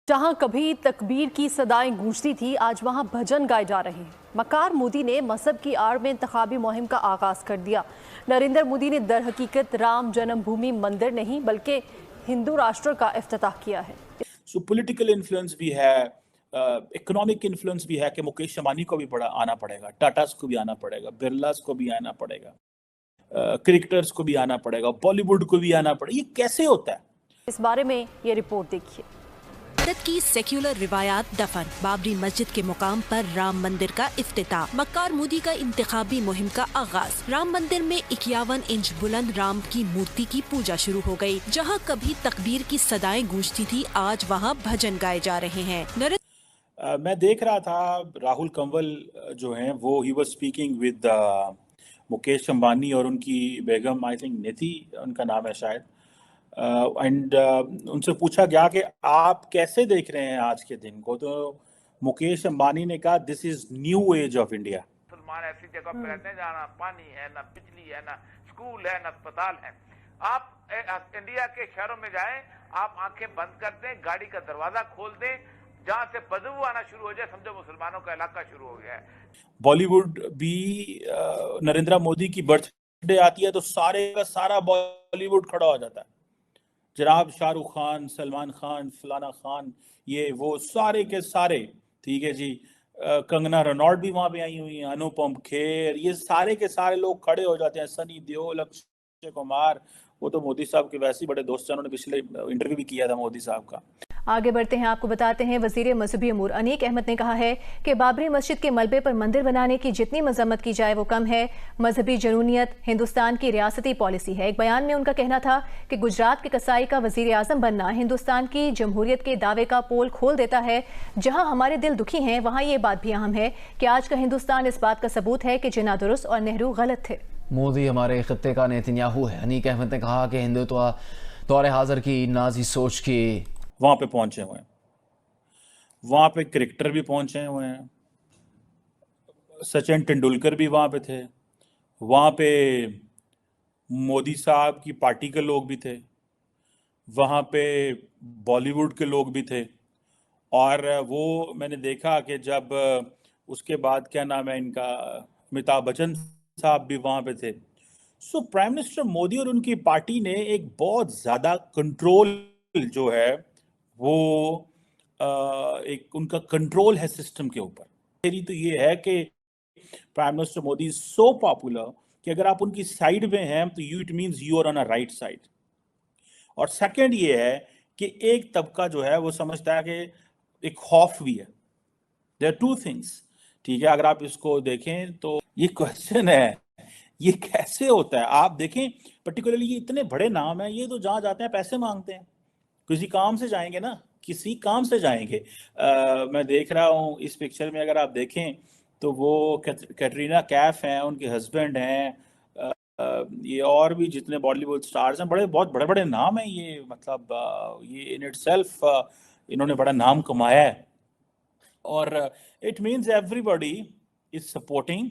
जहां कभी तकबीर की सदाएं गूंजती थी, आज वहां भजन गाए जा रहे हैं। मक्कार मोदी ने मजहब की आड़ में इंतखाबी मुहिम का आगाज कर दिया। नरेंद्र मोदी ने दर हकीकत राम जन्मभूमि मंदिर नहीं बल्कि हिंदू राष्ट्र का इफ्तिताह किया है। सो पॉलिटिकल इन्फ्लुएंस भी है, इकोनॉमिक इन्फ्लुएंस भी है कि मुकेश अंबानी को भी बड़ा आना पड़ेगा, टाटास को भी आना पड़ेगा, बिरलास को भी आना पड़ेगा, क्रिकेटर्स को भी आना पड़ेगा, बॉलीवुड को भी आना पड़ेगा। ये कैसे होता है? इस बारे में ये रिपोर्ट देखिए। भारत की सेक्युलर रिवायात दफन, बाबरी मस्जिद के मुकाम पर राम मंदिर का इफ्तिताह, मक्कार मोदी का इंतखाबी मुहिम का आगाज। राम मंदिर में 51 इंच बुलंद राम की मूर्ति की पूजा शुरू हो गई। जहां कभी तकबीर की सदाएं गूंजती थी, आज वहां भजन गाए जा रहे हैं। मैं देख रहा था राहुल कंवल जो हैं वो he was speaking with Mukesh Ambani और उनकी बेगम, आई थिंक निधि उनका नाम है शायद, एंड उनसे पूछा गया कि आप कैसे देख रहे हैं आज के दिन को, तो मुकेश अंबानी ने कहा this is new age of India. मुसलमान ऐसी जगह पे रहते हैं जहाँ ना पानी है, ना बिजली है, ना स्कूल है, ना अस्पताल है। आप इंडिया के शहरों में जाएं, आप आंखें बंद कर दें, गाड़ी का दरवाजा खोल दें, जहां से बदबू आना शुरू हो जाए समझो मुसलमानों का इलाका शुरू हो गया है। बॉलीवुड भी नरेंद्र मोदी की बर्थडे आती है तो सारे का सारा बॉलीवुड खड़ा हो जाता है। जनाब शाहरुख खान, सलमान खान, फलाना खान, ये वो सारे के सारे, ठीक है जी। कंगना रनौत भी वहां पे आई हुई है, अनुपम खेर, ये सारे के सारे लोग खड़े हो जाते हैं। सनी देओल, अक्षय कुमार, वो तो मोदी साहब के वैसे ही बड़े दोस्त हैं, उन्होंने पिछले इंटरव्यू भी किया था मोदी साहब का। आगे बढ़ते हैं, आपको बताते हैं वजीर मजहबी अमूर अनीक अहमद ने कहा है कि बाबरी मस्जिद के मलबे पर मंदिर बनाने की जितनी मजम्मत की जाए वो कम है। मजहबी जनूनियत हिंदुस्तान की रियासती पॉलिसी है। एक बयान में उनका कहना था कि गुजरात के कसाई का वजीर आजम बनना हिंदुस्तान की जमहूरियत के दावे का पोल खोल देता है। जहां हमारे दिल दुखी हैं वहां ये बात भी अहम है कि आज का हिंदुस्तान इस बात का सबूत है कि जिन्ना दुरुस्त और नेहरू गलत थे। मोदी हमारे खित्ते का नेतन्याहू है। अनीक अहमद ने कहा कि हिंदुत्व दौरे हाजिर की नाजी सोच की वहां पे पहुंचे हुए हैं, वहां पे क्रिकेटर भी पहुंचे हुए हैं, सचिन तेंदुलकर भी वहां पे थे, वहां पे मोदी साहब की पार्टी के लोग भी थे, वहां पे बॉलीवुड के लोग भी थे। और वो मैंने देखा कि जब उसके बाद क्या नाम है इनका, अमिताभ बच्चन साहब भी वहां पे थे। सो प्राइम मिनिस्टर मोदी और उनकी पार्टी ने एक बहुत ज्यादा कंट्रोल जो है वो एक उनका कंट्रोल है सिस्टम के ऊपर। मेरी तो ये है कि prime minister Modi so popular कि अगर आप उनकी साइड में हैं तो it means you are on a right side. और सेकंड ये है कि एक तबका जो है वो समझता है कि एक खौफ भी है। देयर आर टू थिंग्स, ठीक है। अगर आप इसको देखें तो ये क्वेश्चन है, ये कैसे होता है? आप देखें पर्टिकुलरली ये इतने बड़े नाम है, ये तो जहां जाते हैं पैसे मांगते हैं, किसी काम से जाएंगे ना, किसी काम से जाएंगे। मैं देख रहा हूँ इस पिक्चर में, अगर आप देखें तो वो कैटरीना कैफ हैं, उनके हस्बैंड हैं, ये और भी जितने बॉलीवुड स्टार्स हैं, बड़े बहुत बड़े बड़े नाम हैं ये। मतलब ये इन इटसेल्फ इन्होंने बड़ा नाम कमाया है। और it means everybody is supporting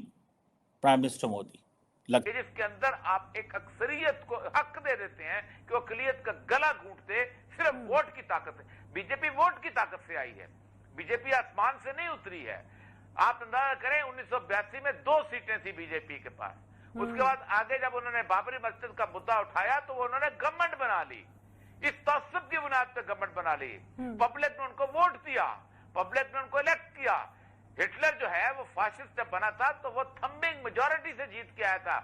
prime minister Modi. जिसके अंदर आप एक अक्सरियत को हक दे देते हैं कि वो अकलियत का गला घूंटते, सिर्फ वोट की ताकत है। बीजेपी वोट की ताकत से आई है, बीजेपी आसमान से नहीं उतरी है। आप अंदाजा करें 1982 में 2 सीटें थी बीजेपी के पास। उसके बाद आगे जब उन्होंने बाबरी मस्जिद का मुद्दा उठाया तो उन्होंने गवर्नमेंट बना ली, इस तसब की बुनियाद पर गवर्नमेंट बना ली। पब्लिक ने उनको वोट दिया, पब्लिक ने उनको इलेक्ट किया। हिटलर जो है वो फाशिस्ट जब बना था तो वो थम्बिंग मेजॉरिटी से जीत के आया था।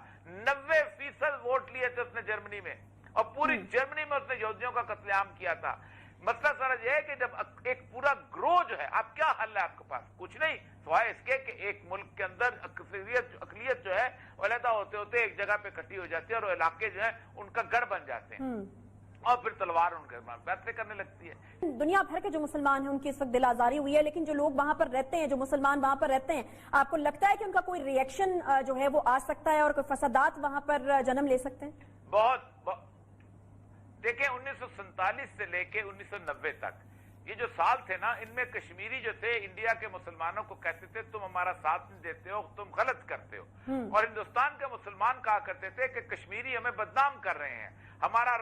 90% वोट लिए थे उसने जर्मनी में, और पूरी जर्मनी में उसने यहूदियों का कत्लेआम किया था। मसला सारा यह है कि जब एक पूरा ग्रो जो है, आप क्या हल है आपके पास? कुछ नहीं, सिवाय इसके कि एक मुल्क के अंदर अकलियत जो है वो अलहदा होते होते एक जगह पे इकट्ठी हो जाती है और वो इलाके जो है उनका गढ़ बन जाते हैं, और फिर तलवार उनके फैसले करने लगती है। दुनिया भर के जो मुसलमान हैं उनकी इस वक्त दिल आजारी हुई है, लेकिन जो लोग वहां पर रहते हैं, जो मुसलमान वहां पर रहते हैं, आपको लगता है कि उनका कोई रिएक्शन जो है वो आ सकता है और कोई फसादात वहां पर जन्म ले सकते हैं? बहुत देखिए 1947 से लेके 1990 तक ये जो साल थे ना, इनमें कश्मीरी जो थे इंडिया के मुसलमानों को कहते थे तुम हमारा साथ नहीं देते हो, तुम गलत करते हो। और हिंदुस्तान के मुसलमान कहा करते थे कि कश्मीरी हमें बदनाम कर रहे हैं, हमारा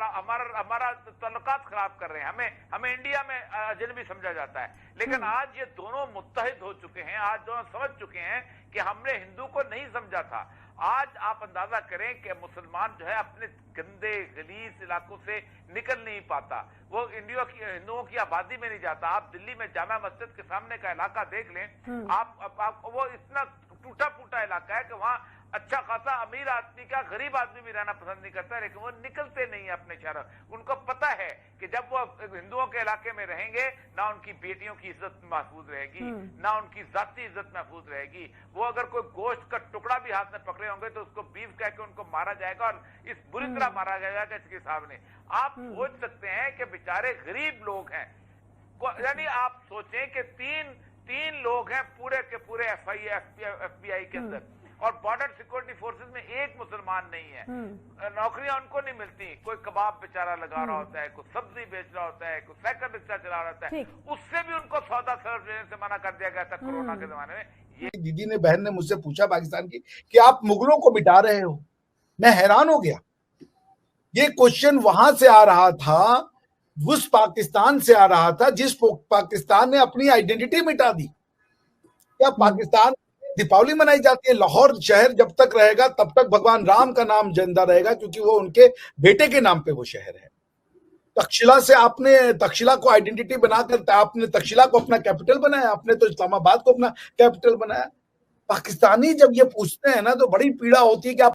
हमारा तल्लुकात खराब कर रहे हैं, हमें इंडिया में अजनबी समझा जाता है। लेकिन आज ये दोनों मुत्तहिद हो चुके हैं, आज दोनों समझ चुके हैं कि हमने हिंदू को नहीं समझा था। आज आप अंदाजा करें कि मुसलमान जो है अपने गंदे गलीज इलाकों से निकल नहीं पाता, वो हिंदुओं की आबादी में नहीं जाता। आप दिल्ली में जामा मस्जिद के सामने का इलाका देख लें, आप वो इतना टूटा फूटा इलाका है कि वहां अच्छा खासा अमीर आदमी का गरीब आदमी भी रहना पसंद नहीं करता, लेकिन वो निकलते नहीं है अपने शहर। उनको पता है कि जब वो हिंदुओं के इलाके में रहेंगे ना उनकी बेटियों की इज्जत महफूज रहेगी, ना उनकी जाती इज्जत महफूज रहेगी। वो अगर कोई गोश्त का टुकड़ा भी हाथ में पकड़े होंगे तो उसको बीफ कह के उनको मारा जाएगा, और इस बुरी तरह मारा जाएगा कि इसके सामने। आप सोच सकते हैं कि बेचारे गरीब लोग हैं, यानी आप सोचें कि तीन लोग हैं पूरे के पूरे FBI के अंदर, और बॉर्डर सिक्योरिटी फोर्सेस में एक मुसलमान नहीं है। नौकरियां उनको नहीं मिलती, कोई कबाब बेचारा लगा रहा होता है, कोई सब्जी बेच रहा होता है, कोई साइकिल रिक्शा चला रहा होता है, उससे भी उनको सौदा सर्व देने से मना कर दिया गया था कोरोना के जमाने में। दीदी ने, बहन ने मुझसे पूछा पाकिस्तान की कि आप मुगलों को मिटा रहे हो, मैं हैरान हो गया। ये क्वेश्चन वहां से आ रहा था, उस पाकिस्तान से आ रहा था जिस पाकिस्तान ने अपनी आइडेंटिटी मिटा दी। क्या पाकिस्तान दीपावली मनाई जाती है? लाहौर शहर जब तक रहेगा तब तक भगवान राम का नाम जिंदा रहेगा, क्योंकि वो उनके बेटे के नाम पे वो शहर है। तक्षशिला से आपने तक्षशिला को आइडेंटिटी बनाकर आपने तक्षशिला को अपना कैपिटल बनाया, आपने तो इस्लामाबाद को अपना कैपिटल बनाया। पाकिस्तानी जब ये पूछते हैं ना तो बड़ी पीड़ा होती है कि आप